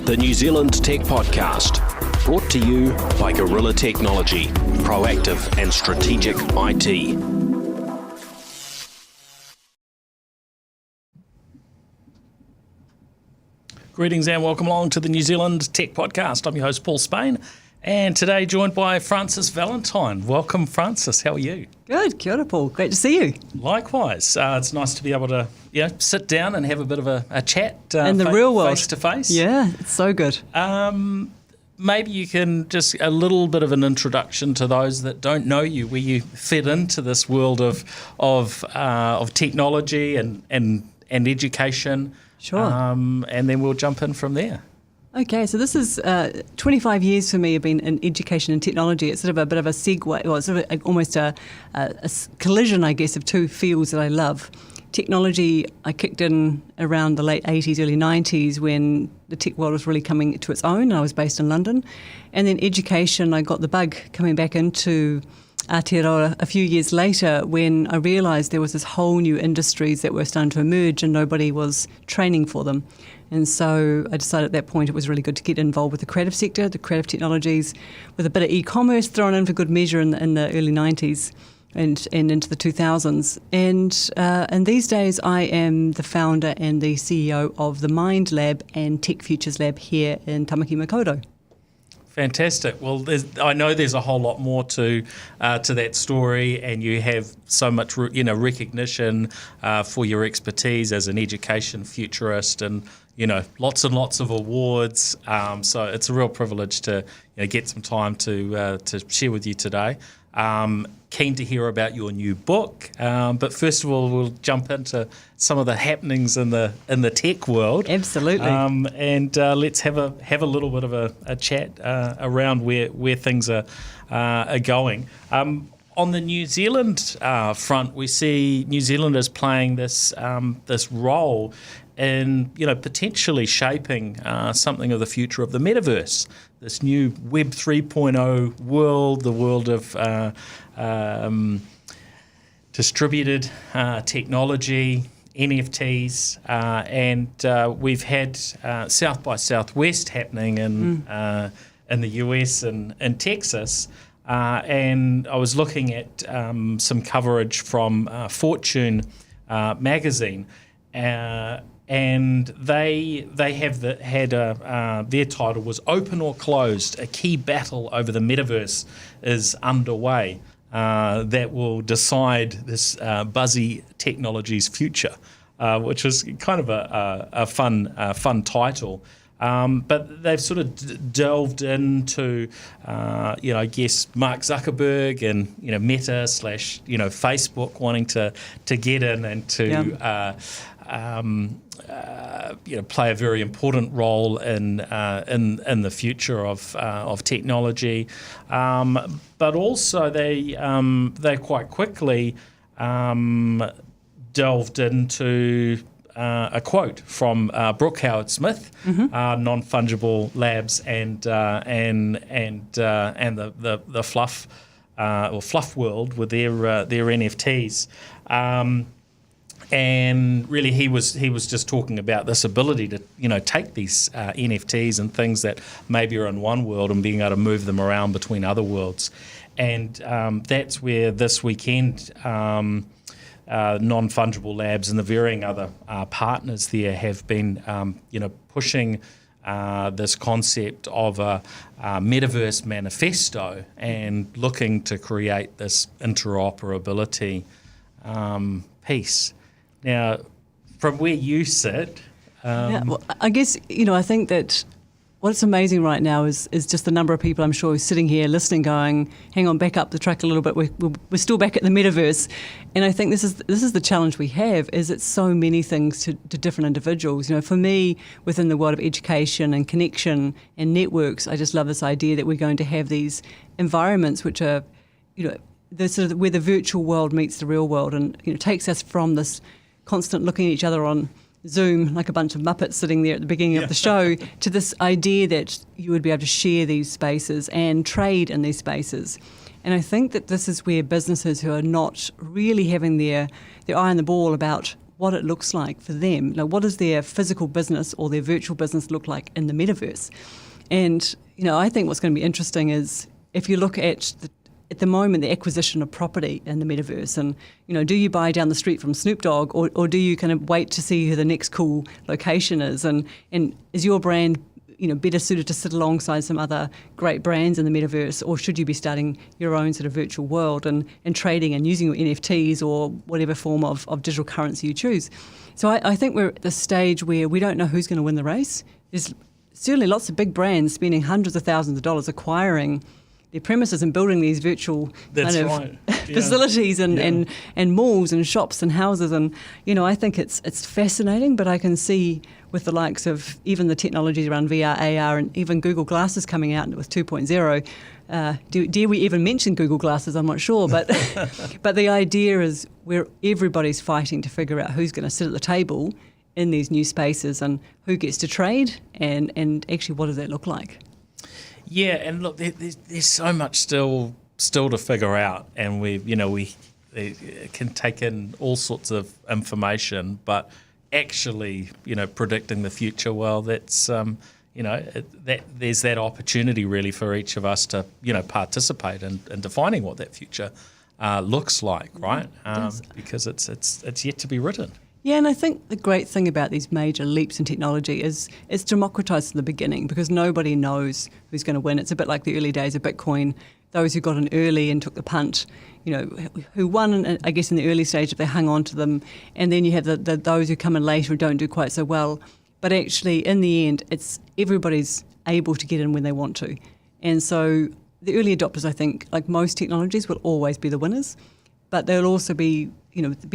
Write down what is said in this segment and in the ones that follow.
the New Zealand Tech Podcast, brought to you by Gorilla Technology, proactive and strategic IT. Greetings and welcome along to the New Zealand Tech Podcast. I'm your host, Paul Spain, and today joined by Frances Valintine. Welcome, Frances. How are you? Good. Kia ora, Paul. Great to see you. Likewise. It's nice to be able to sit down and have a bit of a chat. In the real world. Face to face. Yeah, it's so good. Maybe you can just a little bit of an introduction to those that don't know you, where you fit into this world of technology and education. Sure. And then we'll jump in from there. Okay, so this is 25 years for me have been in education and technology. It's sort of a bit of a segue, well, it's sort of almost a collision, I guess, of two fields that I love. Technology, I kicked in around the late 80s, early 90s when the tech world was really coming to its own. I was based in London. And then education, I got the bug coming back into Aotearoa a few years later when I realised there was this whole new industries that were starting to emerge and nobody was training for them. And so I decided at that point it was really good to get involved with the creative sector, the creative technologies, with a bit of e-commerce thrown in for good measure in the early 90s and into the 2000s. And these days I am the founder and the CEO of the Mind Lab and Tech Futures Lab here in Tamaki Makaurau. Fantastic. Well, I know there's a whole lot more to that story, and you have so much, recognition for your expertise as an education futurist, and lots and lots of awards. So it's a real privilege to get some time to share with you today. Keen to hear about your new book, but first of all, we'll jump into some of the happenings in the tech world. Absolutely. And let's have a little bit of a chat around where things are going. On the New Zealand front, we see New Zealanders playing this role in potentially shaping something of the future of the Metaverse, this new Web 3.0 world, the world of distributed technology, NFTs, and we've had South by Southwest happening in the US and in Texas. And I was looking at some coverage from Fortune magazine, and they have their title was "Open or Closed: A Key Battle Over the Metaverse is Underway that will decide this buzzy technology's future," which was kind of a fun title. But they've sort of delved into, I guess, Mark Zuckerberg and Meta / Facebook wanting to get in and to play a very important role in the future of technology. But also they quite quickly delved into a quote from Brooke Howard-Smith, Non-Fungible Labs and the Fluff World with their NFTs. And really, he was just talking about this ability to take these NFTs and things that maybe are in one world and being able to move them around between other worlds, and that's where this weekend Non-Fungible Labs and the varying other partners there have been pushing this concept of a metaverse manifesto and looking to create this interoperability piece. Now, from where you sit... I guess, I think that what's amazing right now is just the number of people I'm sure sitting here listening going, hang on, back up the track a little bit, we're still back at the metaverse. And I think this is the challenge we have, is it's so many things to different individuals. For me, within the world of education and connection and networks, I just love this idea that we're going to have these environments which are, the sort of where the virtual world meets the real world, and takes us from this constant looking at each other on Zoom like a bunch of Muppets sitting there at the beginning of the show to this idea that you would be able to share these spaces and trade in these spaces. And I think that this is where businesses who are not really having their eye on the ball about what it looks like for them. Like, what does their physical business or their virtual business look like in the metaverse? And, I think what's going to be interesting is if you look at the moment, the acquisition of property in the metaverse, and, do you buy down the street from Snoop Dogg, or do you kind of wait to see who the next cool location is? And is your brand, better suited to sit alongside some other great brands in the metaverse, or should you be starting your own sort of virtual world and trading and using your NFTs or whatever form of digital currency you choose? So I think we're at the stage where we don't know who's going to win the race. There's certainly lots of big brands spending hundreds of thousands of dollars acquiring their premises and building these virtual facilities and malls and shops and houses. And, I think it's fascinating, but I can see with the likes of even the technologies around VR, AR, and even Google Glasses coming out with 2.0. Dare we even mention Google Glasses? I'm not sure. But but the idea is where everybody's fighting to figure out who's going to sit at the table in these new spaces and who gets to trade and actually what does that look like? Yeah, and look, there's so much still to figure out, and we can take in all sorts of information, but actually, predicting the future, well, that's there's that opportunity really for each of us to participate in defining what that future looks like, right? Because it's yet to be written. Yeah, and I think the great thing about these major leaps in technology is it's democratized in the beginning because nobody knows who's going to win. It's a bit like the early days of Bitcoin. Those who got in early and took the punt, who won, I guess, in the early stage if they hung on to them. And then you have those who come in later and don't do quite so well. But actually, in the end, it's everybody's able to get in when they want to. And so the early adopters, I think, like most technologies, will always be the winners. But they'll also be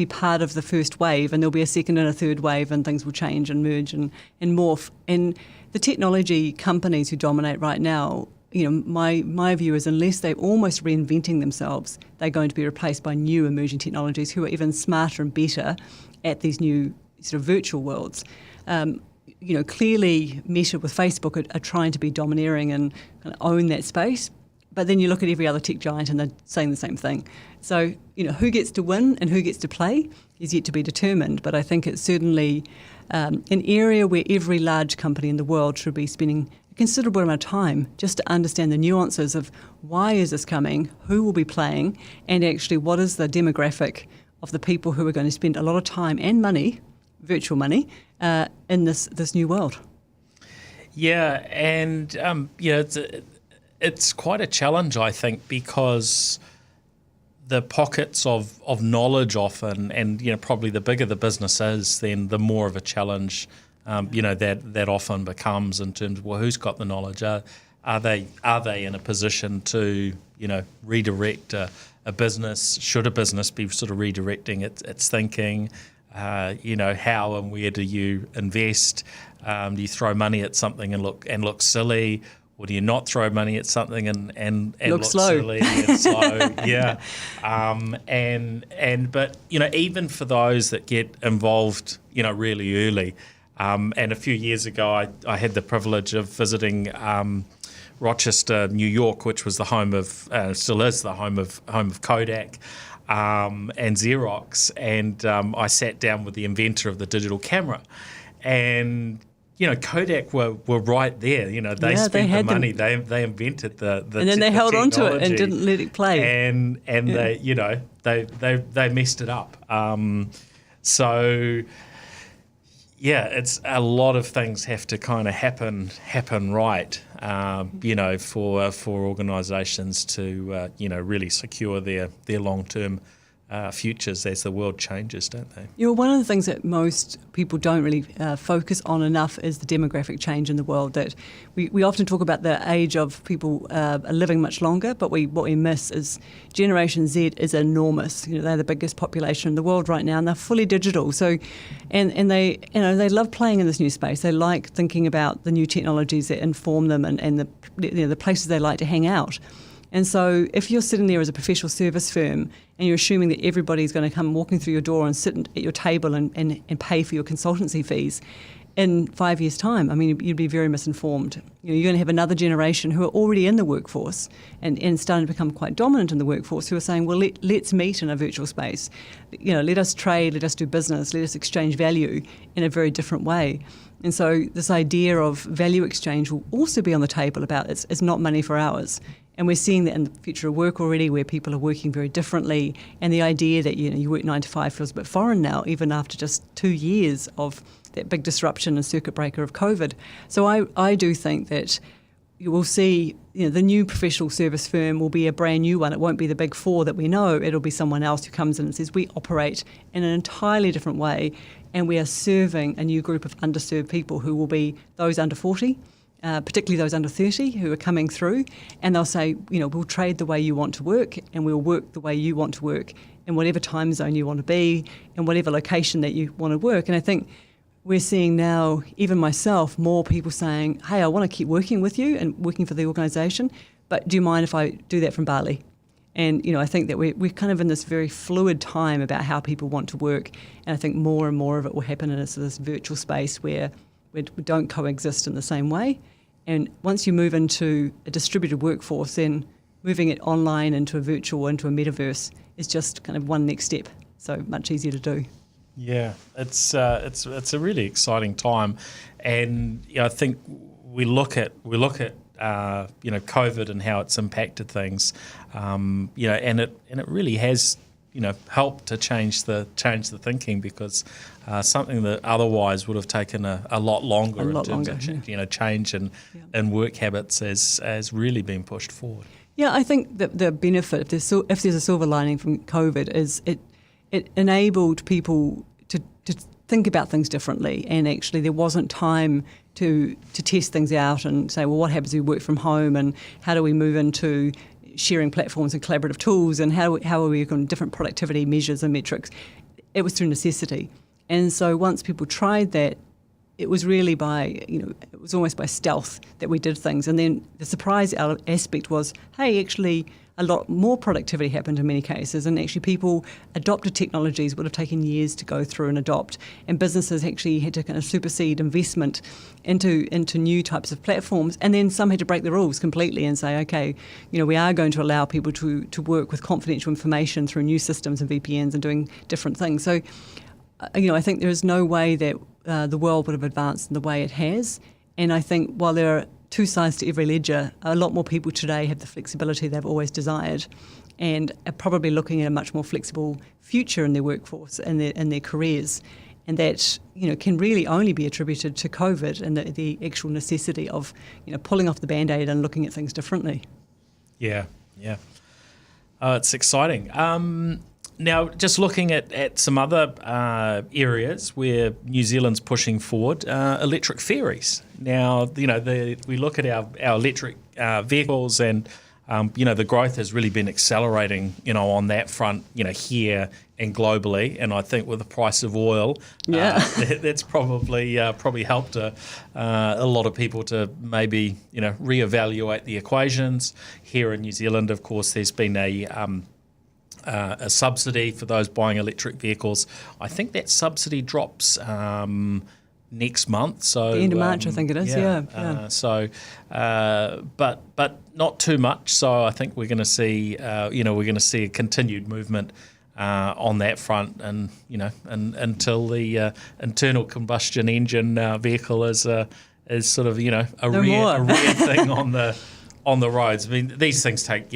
part of the first wave, and there'll be a second and a third wave, and things will change and merge and morph. And the technology companies who dominate right now, my view is unless they're almost reinventing themselves, they're going to be replaced by new emerging technologies who are even smarter and better at these new sort of virtual worlds. Clearly Meta with Facebook are trying to be domineering and kind of own that space. But then you look at every other tech giant and they're saying the same thing. So, who gets to win and who gets to play is yet to be determined. But I think it's certainly an area where every large company in the world should be spending a considerable amount of time just to understand the nuances of why is this coming, who will be playing, and actually what is the demographic of the people who are going to spend a lot of time and money, virtual money, in this new world. Yeah, and it's quite a challenge, I think, because the pockets of knowledge often, and probably the bigger the business is, then the more of a challenge that often becomes in terms of, well, who's got the knowledge? Are they in a position to redirect a business? Should a business be sort of redirecting its thinking? How and where do you invest? Do you throw money at something and look silly? Or do you not throw money at something and look slow. silly and slow? Yeah. But even for those that get involved, really early, and a few years ago I had the privilege of visiting Rochester, New York, which was the home of, still is the home of Kodak and Xerox, and I sat down with the inventor of the digital camera, and Kodak were right there. They spent the money. They invented the and then they held on to it and didn't let it play. And they messed it up. So it's a lot of things have to kind of happen right. For organisations to really secure their long-term futures as the world changes, don't they? One of the things that most people don't really focus on enough is the demographic change in the world. That we often talk about the age of people are living much longer, but what we miss is Generation Z is enormous. They're the biggest population in the world right now, and they're fully digital. So, and they they love playing in this new space. They like thinking about the new technologies that inform them and the places they like to hang out. And so if you're sitting there as a professional service firm and you're assuming that everybody's going to come walking through your door and sit at your table and pay for your consultancy fees, in 5 years' time, I mean, you'd be very misinformed. You're going to have another generation who are already in the workforce and starting to become quite dominant in the workforce, who are saying, well, let's meet in a virtual space. Let us trade, let us do business, let us exchange value in a very different way. And so this idea of value exchange will also be on the table about it's not money for hours. And we're seeing that in the future of work already, where people are working very differently. And the idea that you work 9 to 5 feels a bit foreign now, even after just 2 years of that big disruption and circuit breaker of COVID. So I do think that you will see the new professional service firm will be a brand new one. It won't be the big four that we know. It'll be someone else who comes in and says, we operate in an entirely different way, and we are serving a new group of underserved people who will be those under 40, particularly those under 30 who are coming through, and they'll say, we'll trade the way you want to work, and we'll work the way you want to work in whatever time zone you want to be, in whatever location that you want to work. And I think we're seeing now, even myself, more people saying, hey, I want to keep working with you and working for the organisation, but do you mind if I do that from Bali? And, I think that we're kind of in this very fluid time about how people want to work, and I think more and more of it will happen in this virtual space where we don't coexist in the same way. And once you move into a distributed workforce, then moving it online into a virtual, into a metaverse is just kind of one next step. So much easier to do. Yeah, it's a really exciting time, and I think we look at COVID and how it's impacted things, and it really has helped to change the thinking, because something that otherwise would have taken a lot longer in terms of change and work habits has really been pushed forward. Yeah, I think that the benefit, if there's a silver lining from COVID, is it enabled people to think about things differently, and actually there wasn't time to test things out and say, well, what happens if we work from home, and how do we move into sharing platforms and collaborative tools, and how are we on different productivity measures and metrics. It was through necessity. And so once people tried that, it was really it was almost by stealth that we did things. And then the surprise aspect was, hey, actually a lot more productivity happened in many cases, and actually people adopted technologies would have taken years to go through and adopt, and businesses actually had to kind of supersede investment into new types of platforms, and then some had to break the rules completely and say, okay, we are going to allow people to work with confidential information through new systems and VPNs and doing different things. So I think there is no way that the world would have advanced in the way it has, and I think while there are two sides to every ledger, a lot more people today have the flexibility they've always desired, and are probably looking at a much more flexible future in their workforce and their careers, and that can really only be attributed to COVID and the actual necessity of pulling off the Band-Aid and looking at things differently. Yeah. It's exciting. Now, just looking at some other areas where New Zealand's pushing forward, electric ferries. Now, we look at our electric vehicles, and the growth has really been accelerating, on that front, here and globally. And I think with the price of oil, that's probably helped a lot of people to maybe reevaluate the equations. Here in New Zealand, of course, there's been a subsidy for those buying electric vehicles. I think that subsidy drops next month. So the end of March, I think it is. But not too much. So I think we're going to see, a continued movement on that front, and until the internal combustion engine vehicle is sort of a rare thing on the roads. I mean, these things take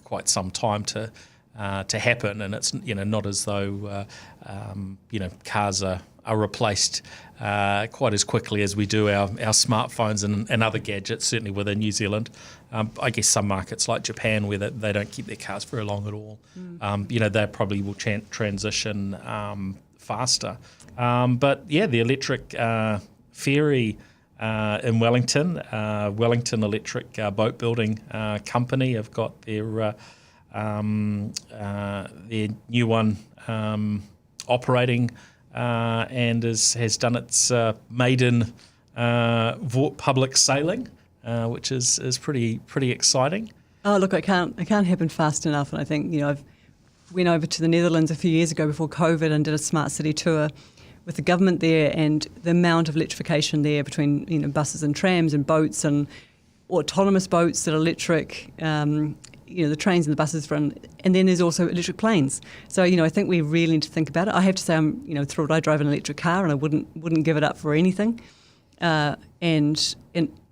quite some time to happen, and it's not as though cars are replaced quite as quickly as we do our smartphones and other gadgets. Certainly within New Zealand, I guess some markets like Japan, where they don't keep their cars very long at all, they probably will transition faster. But yeah, the electric theory in Wellington, Wellington Electric Boat Building Company have got their new one operating and has done its maiden public sailing, which is pretty exciting. Oh, look, it can't happen fast enough. And I think, I've went over to the Netherlands a few years ago before COVID and did a smart city tour with the government there and the amount of electrification there between buses and trams and boats and autonomous boats that are electric, the trains and the buses run, and then there's also electric planes. So I think we really need to think about it. I have to say I'm thrilled. I drive an electric car and I wouldn't give it up for anything. And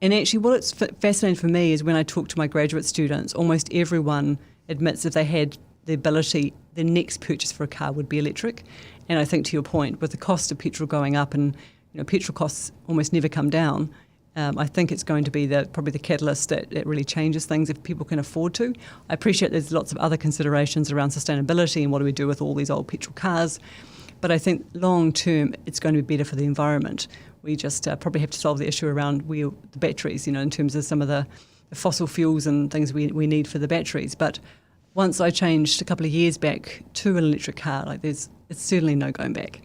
actually, what's fascinating for me is when I talk to my graduate students, almost everyone admits if they had the ability, their next purchase for a car would be electric. And I think to your point, with the cost of petrol going up and petrol costs almost never come down, I think it's going to be probably the catalyst that really changes things if people can afford to. I appreciate there's lots of other considerations around sustainability and what do we do with all these old petrol cars. But I think long term, it's going to be better for the environment. We just probably have to solve the issue around the batteries, in terms of some of the fossil fuels and things we need for the batteries. But once I changed a couple of years back to an electric car, it's certainly no going back.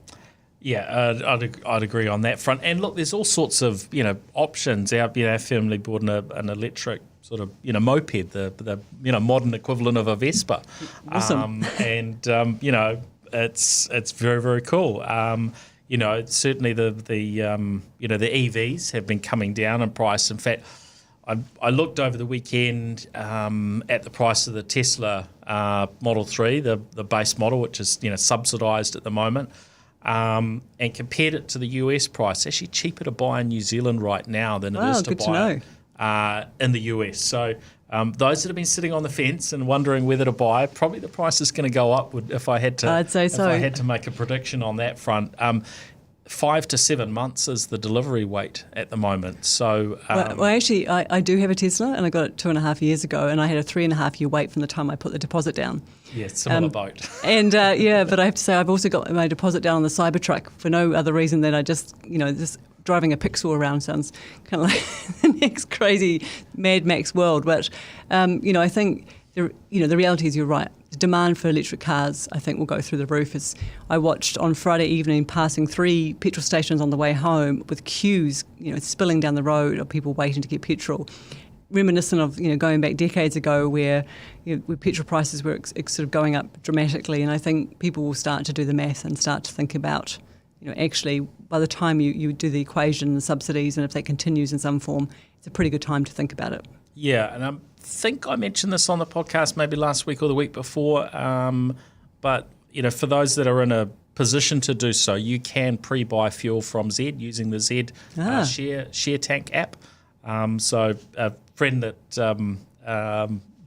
Yeah, I'd agree on that front. And look, there's all sorts of options. Our family bought an electric sort of moped, the modern equivalent of a Vespa. Awesome. It's very, very cool. Certainly the EVs have been coming down in price. In fact, I looked over the weekend at the price of the Tesla Model 3, the base model, which is subsidised at the moment, and compared it to the US price. It's actually cheaper to buy in New Zealand right now than it is to buy in the US. So those that have been sitting on the fence and wondering whether to buy, probably the price is going to go up. If I had to, I'd say so. If I had to make a prediction on that front. 5 to 7 months is the delivery wait at the moment. So, actually, I do have a Tesla, and I got it 2.5 years ago, and I had a 3.5 year wait from the time I put the deposit down. Yeah, similar boat. And but I have to say, I've also got my deposit down on the Cybertruck for no other reason than I just driving a Pixel around sounds kind of like the next crazy Mad Max world. But I think the reality is you're right. The demand for electric cars, I think, will go through the roof. As I watched on Friday evening, passing 3 petrol stations on the way home with queues, spilling down the road of people waiting to get petrol, reminiscent of going back decades ago where where petrol prices were sort of going up dramatically. And I think people will start to do the math and start to think about, actually, by the time you do the equation and the subsidies, and if that continues in some form, it's a pretty good time to think about it. Yeah, and I think I mentioned this on the podcast maybe last week or the week before, but for those that are in a position to do so, you can pre-buy fuel from Z using the Z Share Tank app. So a friend that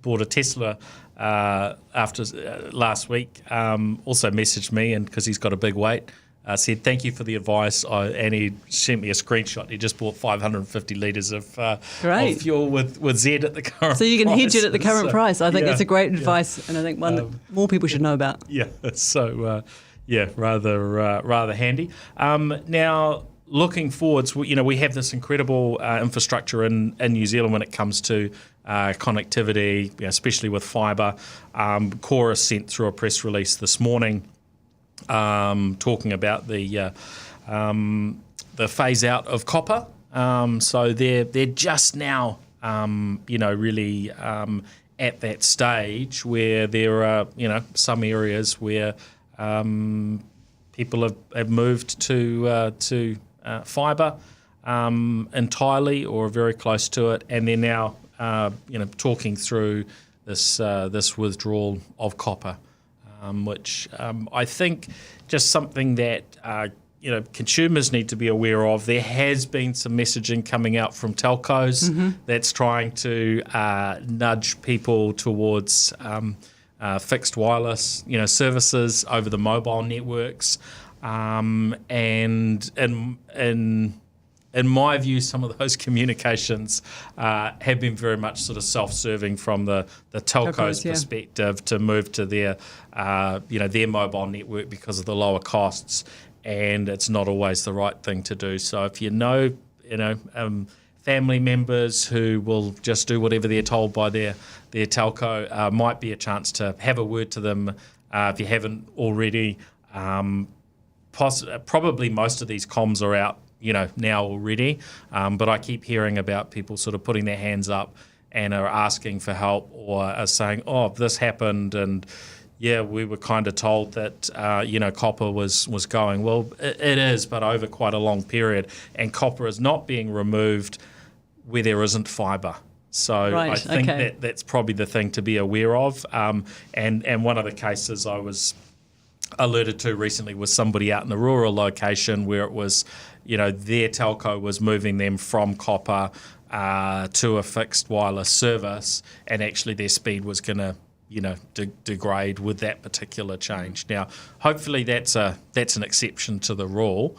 bought a Tesla after last week also messaged me, and because he's got a big weight, said thank you for the advice, and he sent me a screenshot. He just bought 550 litres of fuel with Z at the current price. So you can hedge it at the current price. I think that's a great advice, and I think one that more people should know about. Yeah, so rather handy. Now, looking forwards, we have this incredible infrastructure in New Zealand when it comes to connectivity, especially with fibre. Chorus sent through a press release this morning talking about the phase out of copper. So they're just now, really at that stage where there are, some areas where people have moved to fibre entirely or very close to it, and they're now, talking through this withdrawal of copper. Which I think just something that consumers need to be aware of. There has been some messaging coming out from telcos that's trying to nudge people towards fixed wireless services over the mobile networks, and in my view, some of those communications have been very much sort of self-serving from the telco's perspective to move to their mobile network because of the lower costs, and it's not always the right thing to do. So if family members who will just do whatever they're told by their telco, might be a chance to have a word to them if you haven't already. Probably most of these comms are out now already, but I keep hearing about people sort of putting their hands up and are asking for help, or are saying, oh, this happened, and we were kind of told that copper was going. Well, it is, but over quite a long period, and copper is not being removed where there isn't fibre. So right, I think that's probably the thing to be aware of. And one of the cases I was alluded to recently was somebody out in a rural location where it was, their telco was moving them from copper to a fixed wireless service, and actually their speed was going to degrade with that particular change. Now, hopefully that's an exception to the rule,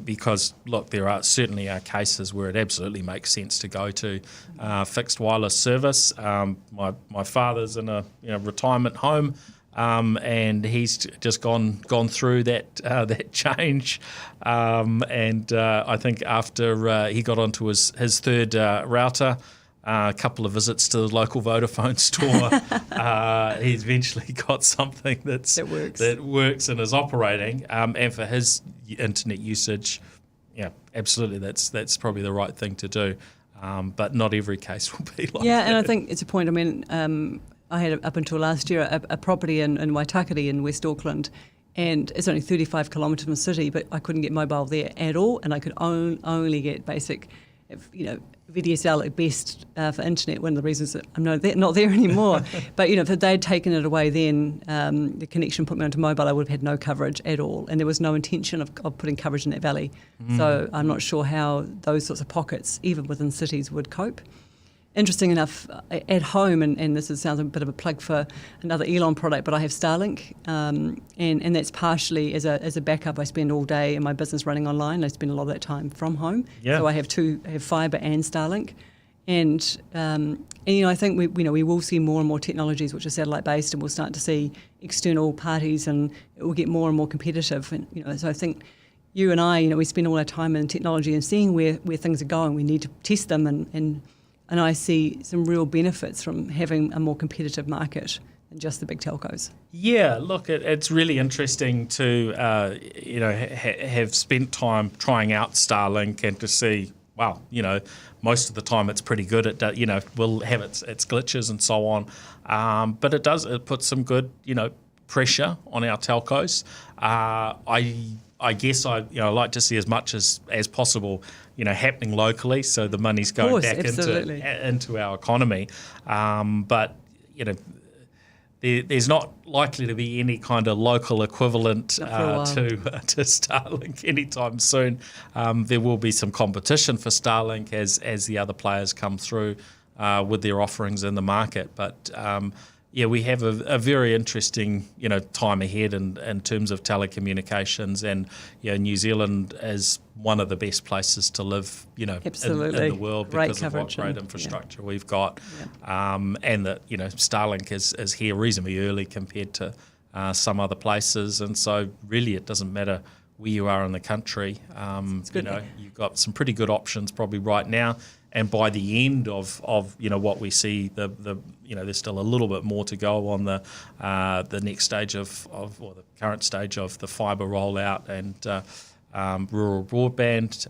because look, there certainly are cases where it absolutely makes sense to go to fixed wireless service. My father's in a retirement home, and he's just gone through that change, and I think after he got onto his third router, a couple of visits to the local Vodafone store, he eventually got something that works and is operating. And for his internet usage, absolutely, that's probably the right thing to do. But not every case will be like that. Yeah, and I think it's a point. I mean, I had up until last year a property in Waitakere in West Auckland, and it's only 35 kilometres from the city, but I couldn't get mobile there at all, and I could only get basic, VDSL at best for internet. One of the reasons that I'm not there anymore. But if they'd taken it away then, the connection put me onto mobile, I would have had no coverage at all, and there was no intention of putting coverage in that valley. So I'm not sure how those sorts of pockets, even within cities, would cope. Interesting enough, at home, and this sounds a bit of a plug for another Elon product, but I have Starlink, and that's partially as a backup. I spend all day in my business running online. I spend a lot of that time from home. Yeah. So I have fibre and Starlink, and I think we will see more and more technologies which are satellite based, and we'll start to see external parties, and it will get more and more competitive. And so I think you and I, we spend all our time in technology and seeing where things are going. We need to test them and I see some real benefits from having a more competitive market than just the big telcos. Yeah, look, it's really interesting to have spent time trying out Starlink and to see, wow, most of the time it's pretty good. It will have its glitches and so on, but it puts some good pressure on our telcos. I guess I like to see as much as possible happening locally, so the money's going back into our economy. But there's not likely to be any kind of local equivalent to Starlink anytime soon. There will be some competition for Starlink as the other players come through with their offerings in the market, but. We have a very interesting, time ahead in terms of telecommunications, and New Zealand is one of the best places to live, in the world because of what great infrastructure we've got, and that Starlink is here reasonably early compared to some other places, and so really it doesn't matter where you are in the country. You've got some pretty good options probably right now. And by the end of what we see, there's still a little bit more to go on the next stage or the current stage of the fibre rollout and rural broadband.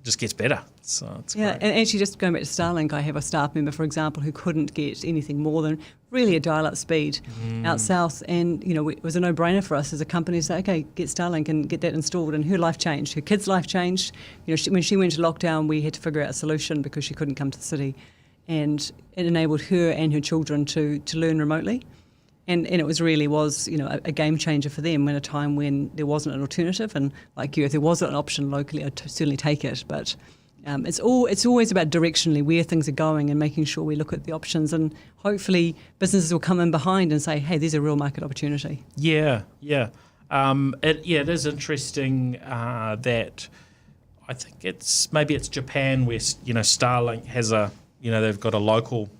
Just gets better. So it's great. And actually, just going back to Starlink, I have a staff member, for example, who couldn't get anything more than really a dial-up speed out south, and it was a no-brainer for us as a company to say, okay, get Starlink and get that installed. And her life changed, her kids' life changed. When she went to lockdown, we had to figure out a solution because she couldn't come to the city, and it enabled her and her children to learn remotely. And it was a game changer for them in a time when there wasn't an alternative. And like if there wasn't an option locally, I'd certainly take it. But it's always about directionally where things are going and making sure we look at the options. And hopefully businesses will come in behind and say, hey, there's a real market opportunity. Yeah. It is interesting that I think it's Japan where Starlink has they've got a local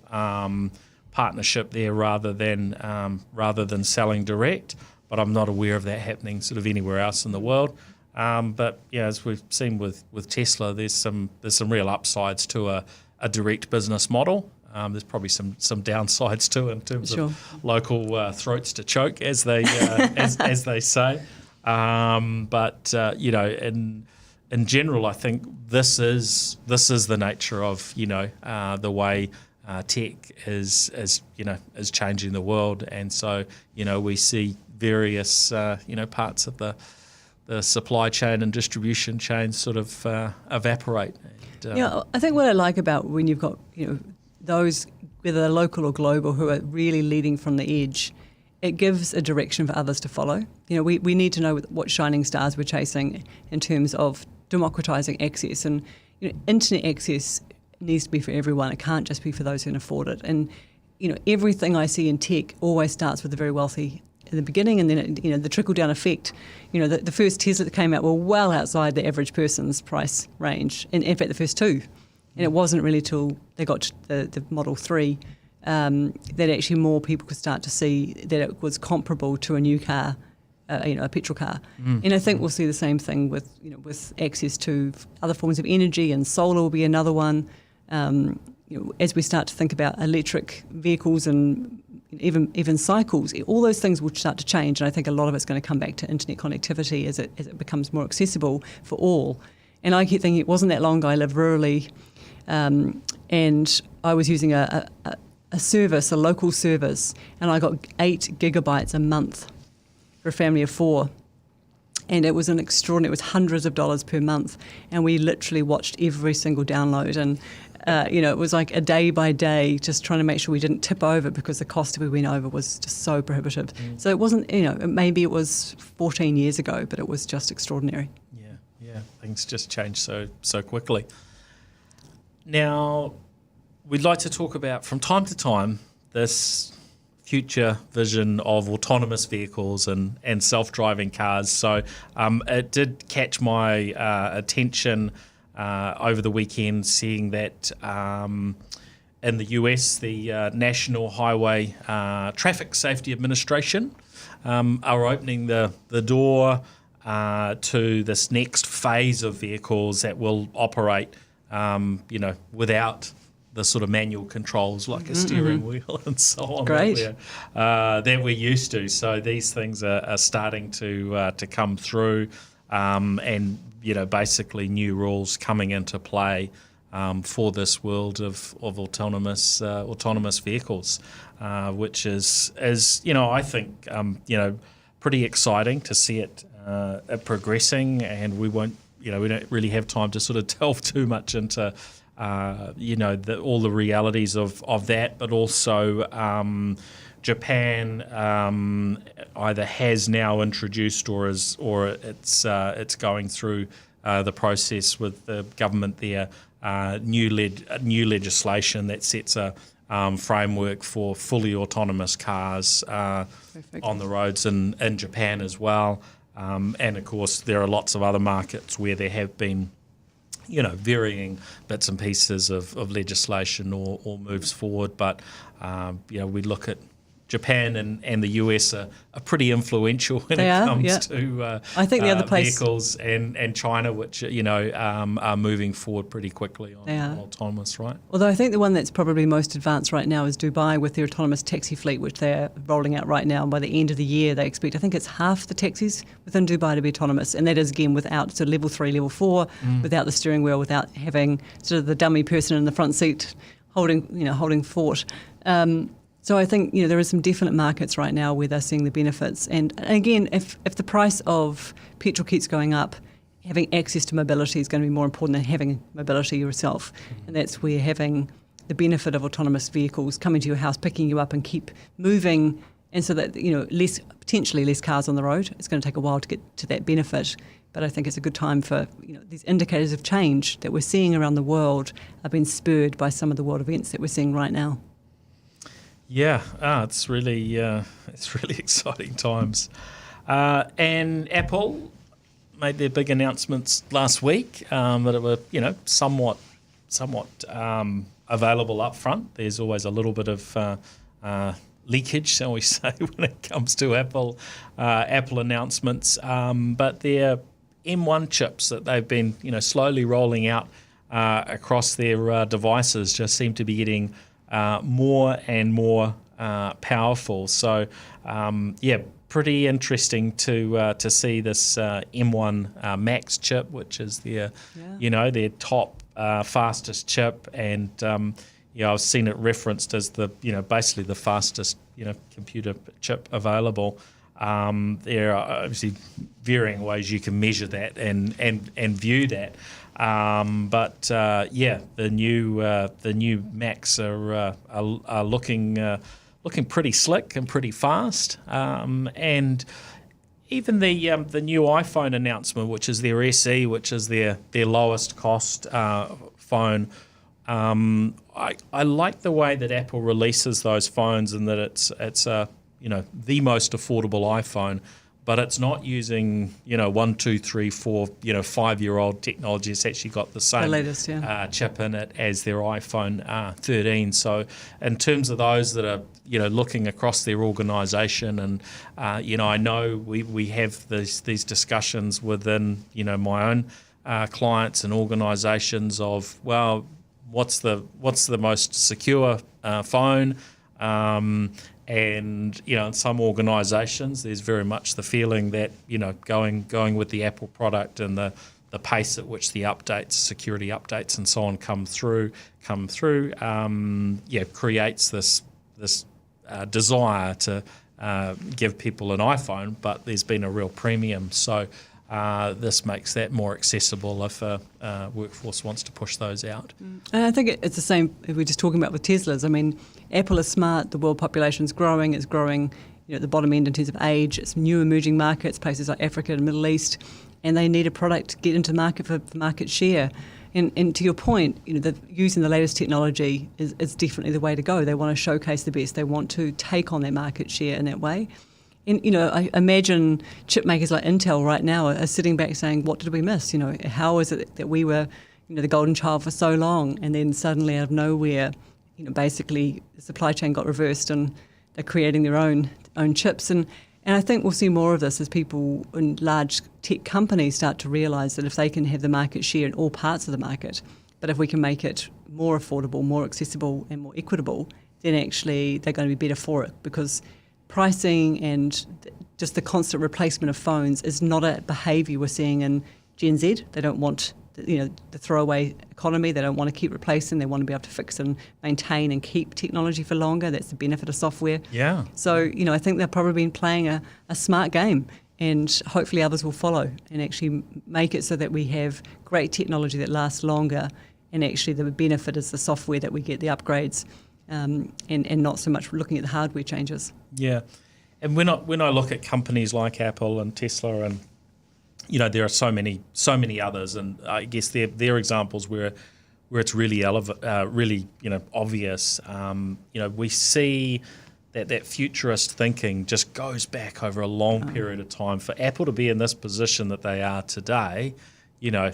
partnership there rather than selling direct, but I'm not aware of that happening sort of anywhere else in the world. But as we've seen with Tesla, there's some real upsides to a direct business model. There's probably some downsides too in terms of local throats to choke, as they as they say. But in general, I think this is the nature of the way tech is changing the world, and so we see various parts of the supply chain and distribution chain sort of evaporate. And, I think what I like about when you've got those, whether they're local or global, who are really leading from the edge, it gives a direction for others to follow. We need to know what shining stars we're chasing in terms of democratising access, and internet access needs to be for everyone. It can't just be for those who can afford it. And everything I see in tech always starts with the very wealthy in the beginning, and then the trickle down effect. The first Tesla that came out were well outside the average person's price range, and in fact the first two. And it wasn't really till they got to the Model 3 that actually more people could start to see that it was comparable to a new car, a petrol car. And I think we'll see the same thing with access to other forms of energy, and solar will be another one. As we start to think about electric vehicles and even cycles, all those things will start to change. And I think a lot of it's going to come back to internet connectivity as it becomes more accessible for all. And I keep thinking, it wasn't that long ago, I lived rurally, and I was using a service, a local service, and I got 8 gigabytes a month for a family of 4. And it was it was hundreds of dollars per month, and we literally watched every single download. And it was like a day by day, just trying to make sure we didn't tip over, because the cost if we went over was just so prohibitive. So it wasn't, maybe it was 14 years ago, but it was just extraordinary. Yeah, things just change so quickly. Now, we'd like to talk about, from time to time, this future vision of autonomous vehicles and self-driving cars. So it did catch my attention over the weekend, seeing that in the US, the National Highway Traffic Safety Administration are opening the door to this next phase of vehicles that will operate, without the sort of manual controls like a steering wheel and so on. Great. That we're used to. So these things are starting to come through, and basically new rules coming into play for this world of autonomous vehicles, which is I think pretty exciting to see it progressing. And we don't really have time to sort of delve too much into all the realities of that, but also Japan either has now introduced or it's going through the process with the government there, new legislation that sets a framework for fully autonomous cars on the roads in Japan as well. And of course, there are lots of other markets where there have been varying bits and pieces of legislation or moves forward. But, we look at Japan and the US are pretty influential when it comes to I think the other place, vehicles, and China, which are moving forward pretty quickly on autonomous, right? Although I think the one that's probably most advanced right now is Dubai with their autonomous taxi fleet, which they're rolling out right now. And by the end of the year, they expect, I think it's half the taxis within Dubai to be autonomous, and that is again without level 3, level 4, without the steering wheel, without having sort of the dummy person in the front seat holding fort. So I think there are some definite markets right now where they're seeing the benefits. And again, if the price of petrol keeps going up, having access to mobility is going to be more important than having mobility yourself. And that's where having the benefit of autonomous vehicles coming to your house, picking you up and keep moving, and so that potentially less cars on the road. It's going to take a while to get to that benefit. But I think it's a good time for these indicators of change that we're seeing around the world are being spurred by some of the world events that we're seeing right now. Yeah, it's really exciting times. And Apple made their big announcements last week that were somewhat available up front. There's always a little bit of leakage, shall we say, when it comes to Apple announcements. But their M1 chips that they've been slowly rolling out across their devices just seem to be getting more and more powerful. So, pretty interesting to see this M1 Max chip, which is their top fastest chip, and I've seen it referenced as basically the fastest, computer chip available. There are obviously varying ways you can measure that and view that. The new Macs are looking pretty slick and pretty fast. And even the new iPhone announcement, which is their SE, which is their lowest cost phone. I like the way that Apple releases those phones, and that it's the most affordable iPhone, but it's not using 1, 2, 3, 4 5-year-old technology. It's actually got the same latest, chip in it as their iPhone 13. So in terms of those that are looking across their organisation, and I know we have these discussions within my own clients and organisations of, well, what's the most secure phone? And in some organisations, there's very much the feeling that going with the Apple product and the pace at which the updates, security updates, and so on come through, creates this desire to give people an iPhone. But there's been a real premium, so this makes that more accessible if a workforce wants to push those out. And I think it's the same if we're just talking about with Teslas. I mean, Apple is smart. The world population is growing. It's growing at the bottom end in terms of age. It's new emerging markets, places like Africa and the Middle East, and they need a product to get into market for market share. And to your point, using the latest technology is definitely the way to go. They want to showcase the best. They want to take on their market share in that way. And, I imagine chip makers like Intel right now are sitting back saying, what did we miss? How is it that we were, the golden child for so long, and then suddenly out of nowhere, basically the supply chain got reversed and they're creating their own chips. And I think we'll see more of this as people in large tech companies start to realise that if they can have the market share in all parts of the market, but if we can make it more affordable, more accessible and more equitable, then actually they're going to be better for it, because pricing and just the constant replacement of phones is not a behaviour we're seeing in Gen Z. They don't want the throwaway economy. They don't want to keep replacing. They want to be able to fix and maintain and keep technology for longer. That's the benefit of software. Yeah. So, I think they've probably been playing a smart game, and hopefully others will follow and actually make it so that we have great technology that lasts longer, and actually the benefit is the software that we get, the upgrades, and not so much looking at the hardware changes. Yeah, and when I look at companies like Apple and Tesla, and there are so many others, and I guess they're examples where it's really obvious. We see that futurist thinking just goes back over a long period of time. For Apple to be in this position that they are today, I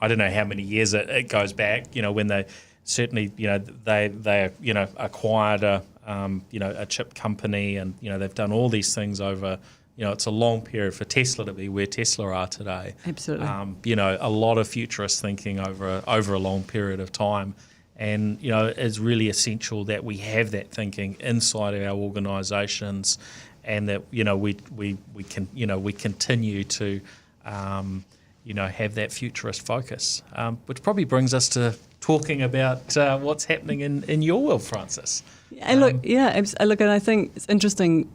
don't know how many years it goes back. When they certainly, they acquired a chip company, and they've done all these things over. It's a long period for Tesla to be where Tesla are today. Absolutely. A lot of futurist thinking over a long period of time, and it's really essential that we have that thinking inside of our organisations, and that we continue to have that futurist focus, which probably brings us to talking about what's happening in your world, Frances. And and I think it's interesting.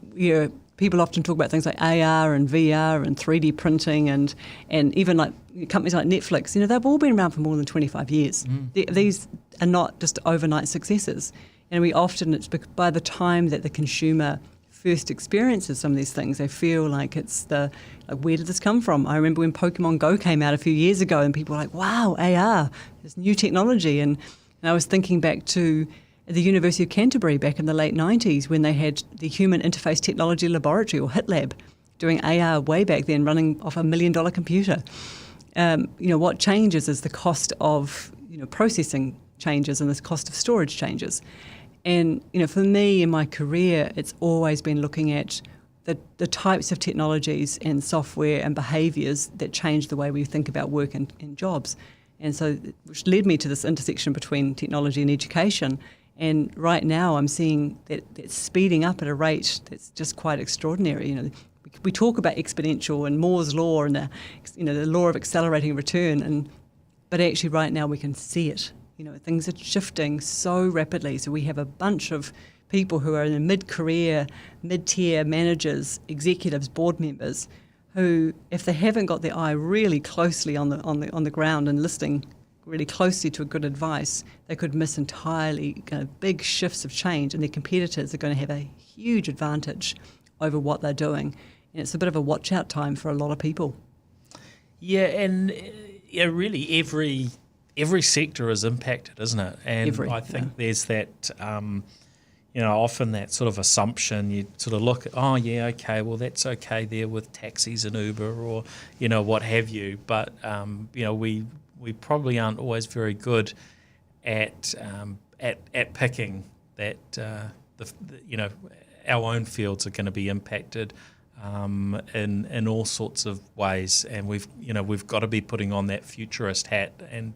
People often talk about things like AR and VR and 3D printing, and even like companies like Netflix. They've all been around for more than 25 years. These are not just overnight successes, and it's by the time that the consumer first experiences some of these things, they feel like it's where did this come from? I remember when Pokemon Go came out a few years ago, and people were like, wow, AR, this new technology. And I was thinking back to the University of Canterbury back in the late 90s, when they had the Human Interface Technology Laboratory, or HITLab, doing AR way back then, running off $1 million computer. What changes is the cost of processing changes, and the cost of storage changes. And for me in my career, it's always been looking at the types of technologies and software and behaviours that change the way we think about work and jobs. And so, which led me to this intersection between technology and education. And right now I'm seeing that it's speeding up at a rate that's just quite extraordinary. We talk about exponential and Moore's law and the law of accelerating return, but actually right now we can see it. Things are shifting so rapidly. So we have a bunch of people who are in their mid-career, mid-tier managers, executives, board members, who, if they haven't got their eye really closely on the ground and listening really closely to good advice, they could miss entirely kind of big shifts of change, and their competitors are going to have a huge advantage over what they're doing. And it's a bit of a watch-out time for a lot of people. Yeah, and really every sector is impacted, isn't it? And I think there's that, often that sort of assumption. You sort of look at, well, that's okay there with taxis and Uber or, what have you. But, we probably aren't always very good at picking that, our own fields are going to be impacted in all sorts of ways, and we've got to be putting on that futurist hat. And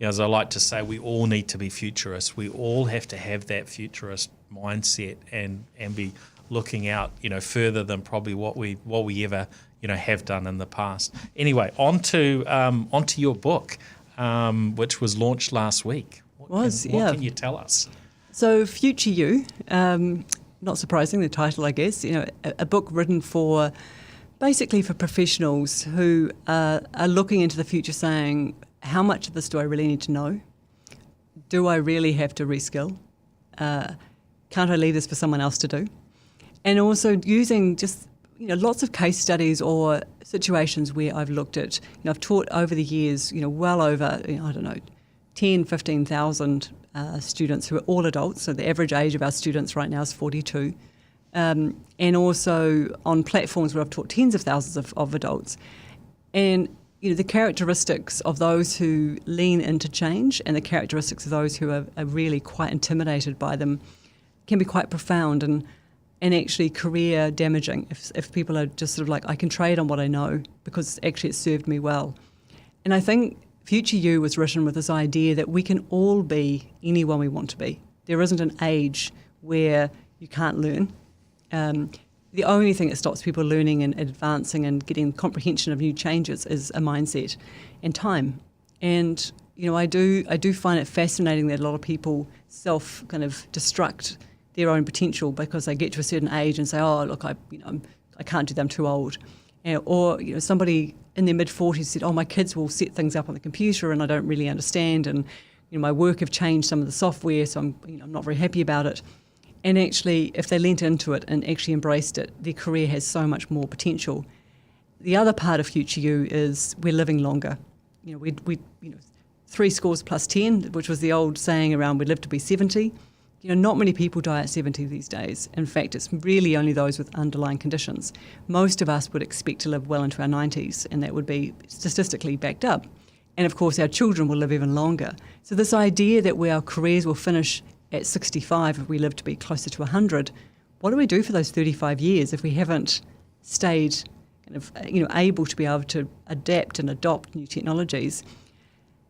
as I like to say, we all need to be futurists. We all have to have that futurist mindset and be looking out, further than probably what we ever have done in the past. Anyway, on to your book, which was launched last week. What can you tell us? So, Future You. Not surprising, the title, I guess, a book written basically for professionals who are looking into the future saying, how much of this do I really need to know? Do I really have to reskill? Can't I leave this for someone else to do? And also using just, lots of case studies or situations where I've looked at, I've taught over the years, well over, 10, 15,000 students who are all adults. So the average age of our students right now is 42. And also on platforms where I've taught tens of thousands of adults. And, the characteristics of those who lean into change and the characteristics of those who are really quite intimidated by them can be quite profound and actually career damaging if people are just sort of like, I can trade on what I know because actually it served me well. And I think Future You was written with this idea that we can all be anyone we want to be. There isn't an age where you can't learn. The only thing that stops people learning and advancing and getting comprehension of new changes is a mindset and time. And I do find it fascinating that a lot of people self kind of destruct their own potential because they get to a certain age and say, oh look, I can't do that, I'm too old. Or somebody in their mid-40s said, oh, my kids will set things up on the computer and I don't really understand, and my work have changed some of the software, so I'm not very happy about it. And actually, if they leant into it and actually embraced it, their career has so much more potential. The other part of Future You is we're living longer. We 3 scores plus 10, which was the old saying around we'd live to be 70. Not many people die at 70 these days. In fact, it's really only those with underlying conditions. Most of us would expect to live well into our 90s, and that would be statistically backed up. And of course, our children will live even longer. So this idea that our careers will finish at 65 if we live to be closer to 100, what do we do for those 35 years if we haven't stayed kind of, able to be able to adapt and adopt new technologies?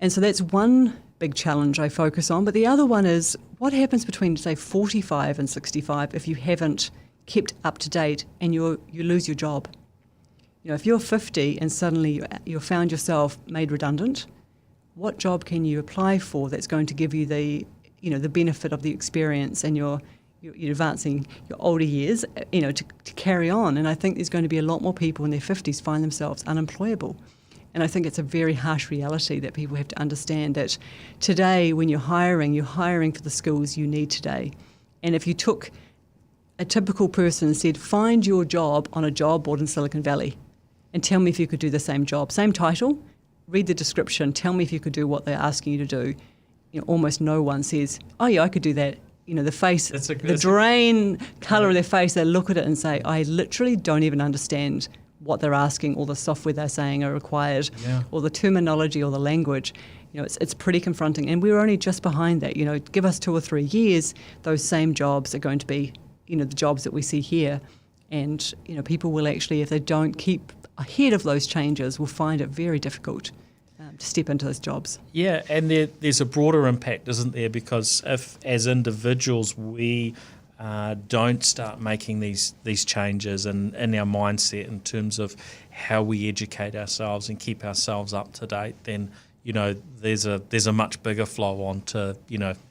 And so that's one big challenge I focus on. But the other one is what happens between, say, 45 and 65 if you haven't kept up to date and you lose your job? If you're 50 and suddenly you found yourself made redundant, what job can you apply for that's going to give you the benefit of the experience and you're advancing your older years, to carry on? And I think there's going to be a lot more people in their 50s find themselves unemployable. And I think it's a very harsh reality that people have to understand that today when you're hiring for the skills you need today. And if you took a typical person and said, find your job on a job board in Silicon Valley and tell me if you could do the same job, same title, read the description, tell me if you could do what they're asking you to do, almost no one says, oh yeah, I could do that. The face, the drain colour of their face, they look at it and say, I literally don't even understand what they're asking, or the software they're saying are required, or the terminology or the language. It's pretty confronting. And we're only just behind that. Give us 2 or 3 years, those same jobs are going to be, the jobs that we see here. And, people will actually, if they don't keep ahead of those changes, will find it very difficult to step into those jobs. Yeah, and there's a broader impact, isn't there? Because if, as individuals, we don't start making these changes in our mindset in terms of how we educate ourselves and keep ourselves up to date, then there's a much bigger flow on to,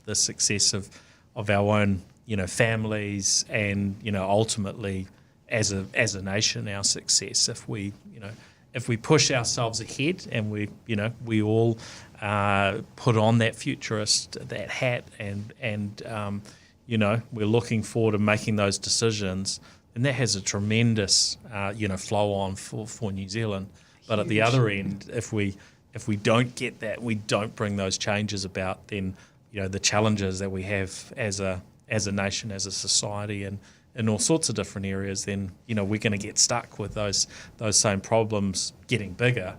the success of our own, families and, ultimately as a nation, our success. If we push ourselves ahead and we all put on that futurist, that hat and we're looking forward to making those decisions, and that has a tremendous, flow on for New Zealand. But at the other end, if we don't get that, we don't bring those changes about, then the challenges that we have as a nation, as a society, and in all sorts of different areas, then we're going to get stuck with those same problems getting bigger,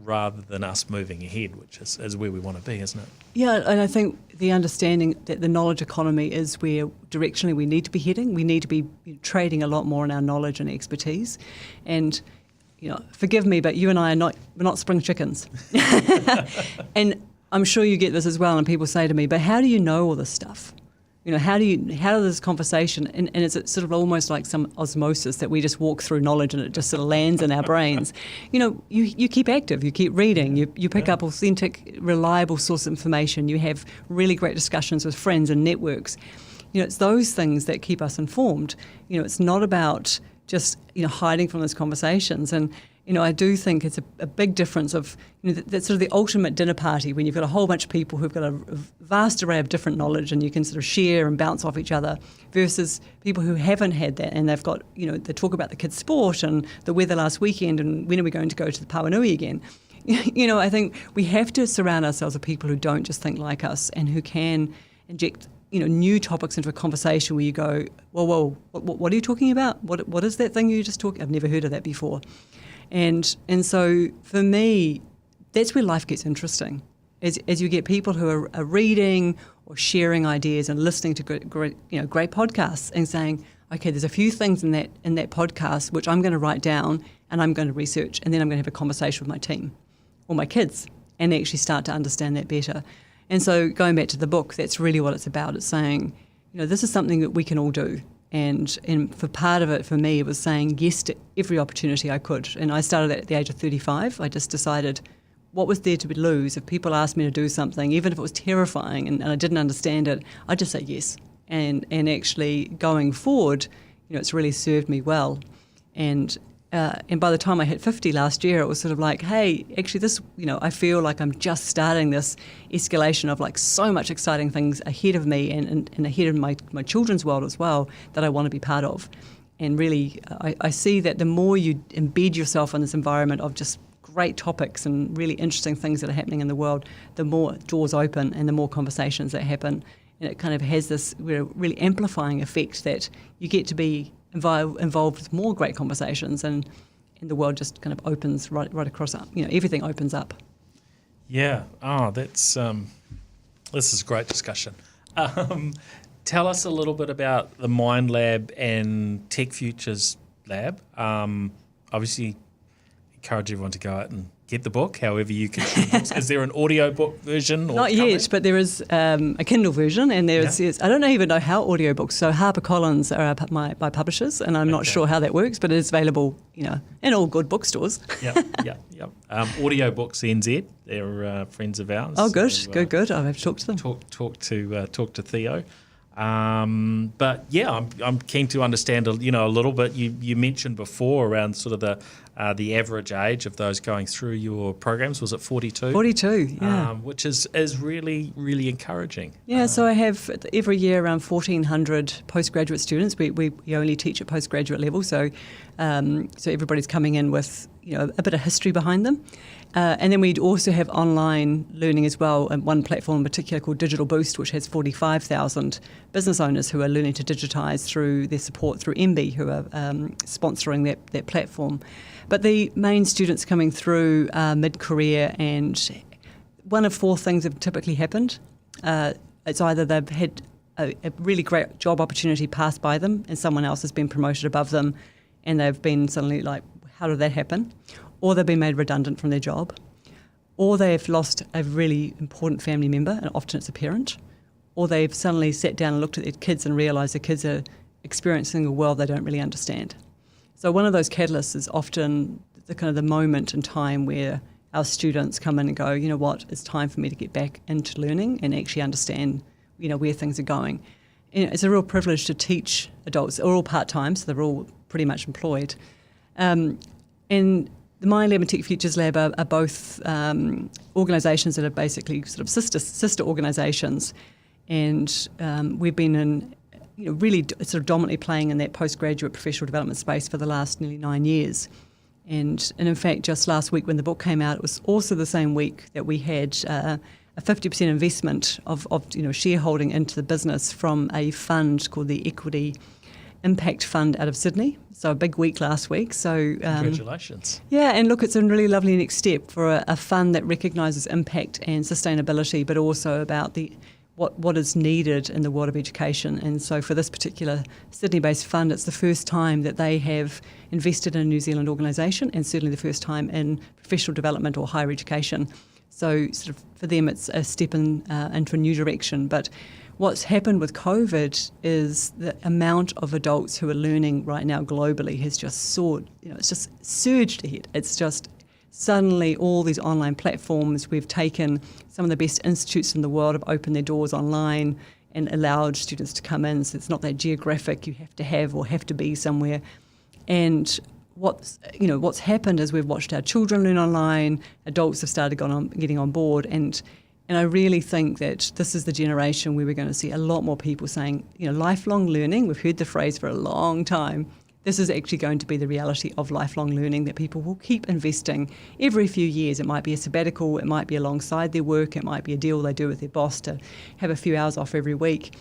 rather than us moving ahead, which is where we want to be, isn't it? Yeah, and I think the understanding that the knowledge economy is where directionally we need to be heading. We need to be trading a lot more in our knowledge and expertise. And forgive me, but you and I we're not spring chickens. And I'm sure you get this as well, and people say to me, but how do you know all this stuff? How does this conversation, and it's sort of almost like some osmosis that we just walk through knowledge and it just sort of lands in our brains. You keep active, you keep reading, you pick up authentic, reliable source of information, you have really great discussions with friends and networks. It's those things that keep us informed. It's not about just, hiding from those conversations. And, I do think it's a big difference of, that's sort of the ultimate dinner party when you've got a whole bunch of people who've got a vast array of different knowledge and you can sort of share and bounce off each other, versus people who haven't had that and they've got, they talk about the kids' sport and the weather last weekend and when are we going to go to the Pawanui again. I think we have to surround ourselves with people who don't just think like us and who can inject new topics into a conversation where you go, whoa, what are you talking about? What is that thing you just talked? I've never heard of that before. And so for me, that's where life gets interesting. As you get people who are reading or sharing ideas and listening to great podcasts and saying, okay, there's a few things in that podcast which I'm going to write down and I'm going to research, and then I'm going to have a conversation with my team or my kids and actually start to understand that better. And so going back to the book, that's really what it's about. It's saying, this is something that we can all do. And for part of it, for me, it was saying yes to every opportunity I could. And I started that at the age of 35. I just decided what was there to lose. If people asked me to do something, even if it was terrifying and I didn't understand it, I'd just say yes. And actually going forward, it's really served me well. And by the time I hit 50 last year, it was sort of like, hey, actually this, I feel like I'm just starting this escalation of like so much exciting things ahead of me and ahead of my children's world as well that I want to be part of. And really, I see that the more you embed yourself in this environment of just great topics and really interesting things that are happening in the world, the more doors open and the more conversations that happen. And it kind of has this really amplifying effect that you get to be involved with more great conversations, and the world just kind of opens right across up. Everything opens up. Yeah. Oh, that's this is a great discussion. Tell us a little bit about the Mind Lab and Tech Futures Lab. Obviously, encourage everyone to go out and get the book, however you can. Is there an audio book version? Not yet, but there is a Kindle version, and there's I don't even know how audiobooks. So HarperCollins are my publishers, and I'm not sure how that works, but it is available, in all good bookstores. Yep. Audiobooks NZ, they're friends of ours. Oh, good, so, good. I'll have to talk to them. Talk to Theo. But yeah, I'm keen to understand a little bit. You mentioned before around sort of the average age of those going through your programs. Was it 42? 42, yeah. Which is really, really encouraging. Yeah, so I have every year around 1,400 postgraduate students. We only teach at postgraduate level, so everybody's coming in with a bit of history behind them. And then we'd also have online learning as well, and one platform in particular called Digital Boost, which has 45,000 business owners who are learning to digitise through their support through MB, who are sponsoring that platform. But the main students coming through are mid-career, and one of four things have typically happened. It's either they've had a really great job opportunity passed by them and someone else has been promoted above them, and they've been suddenly like, how did that happen? Or they've been made redundant from their job, or they've lost a really important family member, and often it's a parent, or they've suddenly sat down and looked at their kids and realised their kids are experiencing a world they don't really understand. So one of those catalysts is often the kind of the moment in time where our students come in and go, you know what, it's time for me to get back into learning and actually understand, where things are going. It's a real privilege to teach adults. They're all part-time, so they're all pretty much employed. And the My Lab and Tech Futures Lab are both organisations that are basically sort of sister organisations. And we've been in, really sort of dominantly playing in that postgraduate professional development space for the last nearly 9 years. And in fact, just last week when the book came out, it was also the same week that we had a 50% investment of shareholding into the business from a fund called the Equity Impact Fund out of Sydney. So a big week last week. So congratulations. Yeah, and look, it's a really lovely next step for a fund that recognises impact and sustainability, but also about what is needed in the world of education. And so for this particular Sydney-based fund, it's the first time that they have invested in a New Zealand organisation, and certainly the first time in professional development or higher education. So sort of for them, it's a step into a new direction. But what's happened with COVID is the amount of adults who are learning right now globally has just soared. It's just surged ahead. It's just suddenly all these online platforms, we've taken some of the best institutes in the world, have opened their doors online and allowed students to come in. So it's not that geographic, you have to be somewhere. And what's happened is we've watched our children learn online, adults have started getting on board, and I really think that this is the generation where we're going to see a lot more people saying, lifelong learning. We've heard the phrase for a long time. This is actually going to be the reality of lifelong learning, that people will keep investing every few years. It might be a sabbatical, it might be alongside their work, it might be a deal they do with their boss to have a few hours off every week.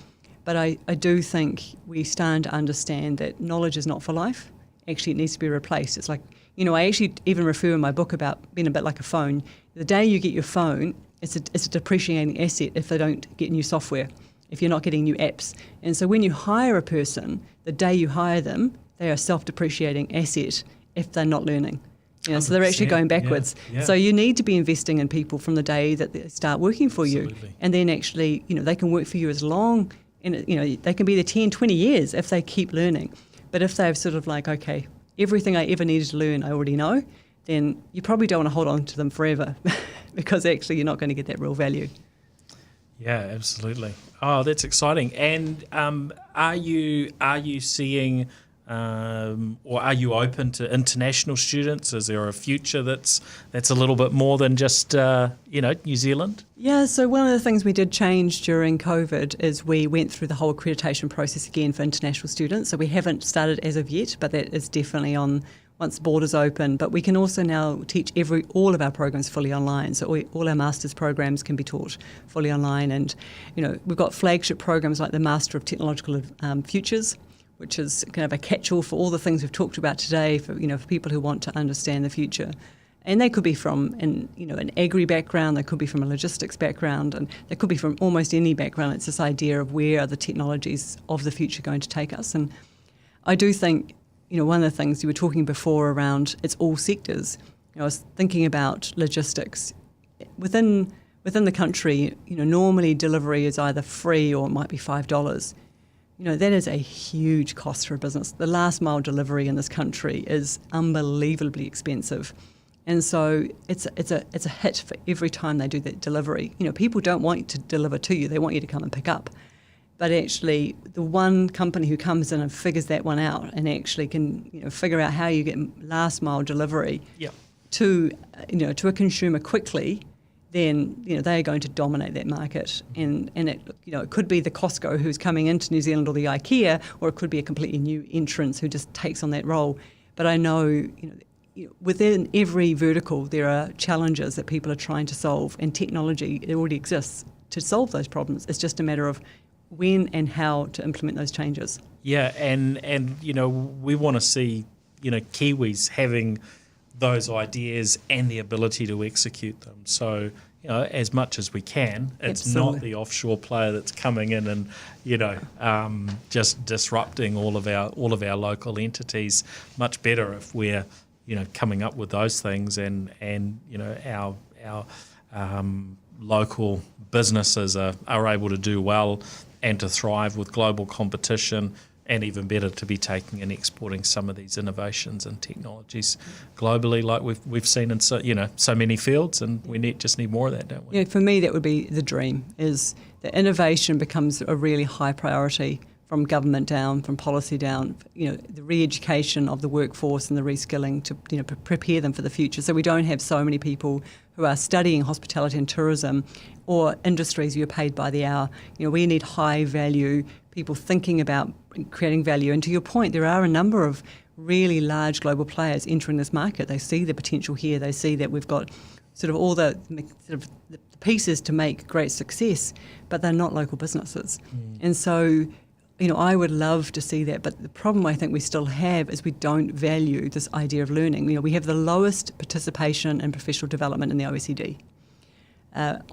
But I do think we're starting to understand that knowledge is not for life. Actually, it needs to be replaced. It's like, I actually even refer in my book about being a bit like a phone. The day you get your phone, it's a depreciating asset if they don't get new software, if you're not getting new apps. And so when you hire a person, the day you hire them, they are a self-depreciating asset if they're not learning. So they're actually going backwards. Yeah. So you need to be investing in people from the day that they start working for you. And then actually, they can work for you as long, and they can be there 10, 20 years if they keep learning. But if they're sort of like, okay, everything I ever needed to learn I already know, then you probably don't want to hold on to them forever because actually you're not going to get that real value. Yeah, absolutely. Oh, that's exciting. And are you seeing or are you open to international students? Is there a future that's a little bit more than just New Zealand? Yeah, so one of the things we did change during COVID is we went through the whole accreditation process again for international students. So we haven't started as of yet, but that is definitely on once borders open. But we can also now teach all of our programs fully online. So all our master's programs can be taught fully online. And we've got flagship programs like the Master of Technological Futures, which is kind of a catch-all for all the things we've talked about today for people who want to understand the future. And they could be from an agri background, they could be from a logistics background, and they could be from almost any background. It's this idea of where are the technologies of the future going to take us. And I do think, one of the things you were talking before around it's all sectors. I was thinking about logistics. Within the country, normally delivery is either free or it might be $5. That is a huge cost for a business. The last mile delivery in this country is unbelievably expensive. And so it's a hit for every time they do that delivery. People don't want to deliver to you, they want you to come and pick up. But actually, the one company who comes in and figures that one out and actually can figure out how you get last mile delivery to a consumer quickly, then they are going to dominate that market. And it could be the Costco who's coming into New Zealand, or the IKEA, or it could be a completely new entrant who just takes on that role. But I know within every vertical there are challenges that people are trying to solve, and technology, it already exists to solve those problems. It's just a matter of when and how to implement those changes. Yeah, and we want to see Kiwis having those ideas and the ability to execute them. So, as much as we can, it's Absolutely. not the offshore player that's coming in and just disrupting all of our local entities. Much better if we're coming up with those things, and our local businesses are able to do well and to thrive with global competition. and even better to be taking and exporting some of these innovations and technologies globally, like we've seen in so many fields, and we just need more of that, don't we? Yeah, for me, that would be the dream, is that innovation becomes a really high priority from government down, from policy down, the re-education of the workforce and the reskilling to prepare them for the future. So we don't have so many people who are studying hospitality and tourism or industries you're paid by the hour. We need high value people thinking about creating value. And to your point, there are a number of really large global players entering this market. They see the potential here. They see that we've got sort of all the pieces to make great success, but they're not local businesses. And so, I would love to see that, but the problem I think we still have is we don't value this idea of learning. We have the lowest participation in professional development in the OECD.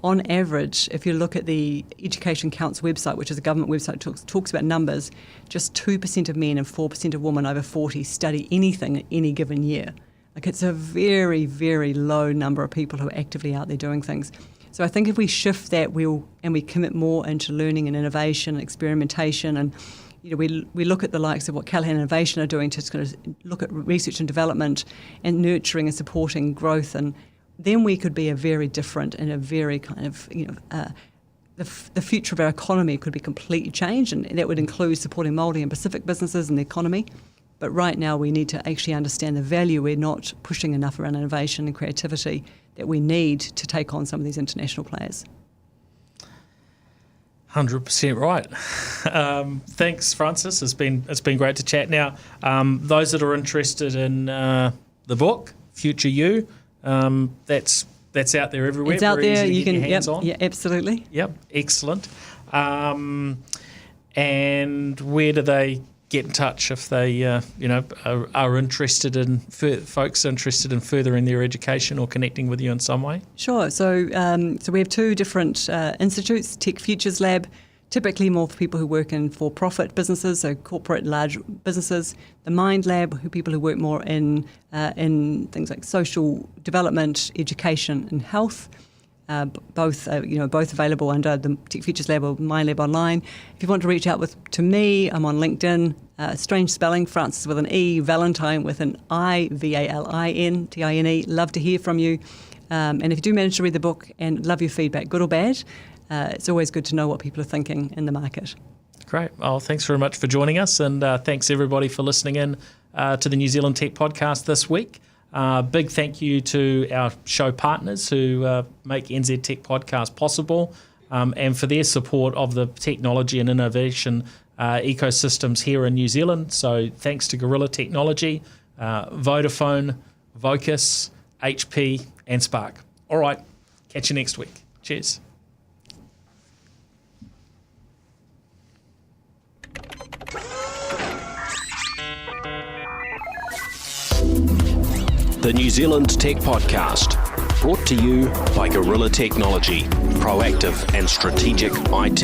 On average, if you look at the Education Council website, which is a government website, talks about numbers, just 2% of men and 4% of women over 40 study anything in any given year. Like, it's a very, very low number of people who are actively out there doing things. So I think if we shift that and we commit more into learning and innovation and experimentation, and we look at the likes of what Callaghan Innovation are doing to kind of look at research and development and nurturing and supporting growth, and then we could be a very different and a very kind of the future of our economy could be completely changed, and that would include supporting Māori and Pacific businesses and the economy. But right now we need to actually understand the value we're not pushing enough around innovation and creativity that we need to take on some of these international players. 100% right. Thanks, Frances. It's been great to chat. Now, those that are interested in the book, Future You, that's out there everywhere. It's out there. You can get your hands on. Yeah, absolutely. Yep, excellent. And where do they get in touch if they, are interested in folks interested in furthering their education or connecting with you in some way? Sure. So we have two different institutes. Tech Futures Lab, typically more for people who work in for-profit businesses, so corporate large businesses. The Mind Lab, people who work more in things like social development, education, and health. Both available under the Tech Futures Lab or Mind Lab online. If you want to reach out to me, I'm on LinkedIn. Strange spelling, Frances with an E, Valentine with an I, Valintine. Love to hear from you. And if you do manage to read the book, and love your feedback, good or bad, it's always good to know what people are thinking in the market. Great. Well, thanks very much for joining us, and thanks everybody for listening in to the New Zealand Tech Podcast this week. Big thank you to our show partners who make NZ Tech Podcast possible, and for their support of the technology and innovation ecosystems here in New Zealand. So thanks to Gorilla Technology, Vodafone, Vocus, HP and Spark. All right, catch you next week. Cheers. The New Zealand Tech Podcast, brought to you by Gorilla Technology, proactive and strategic IT.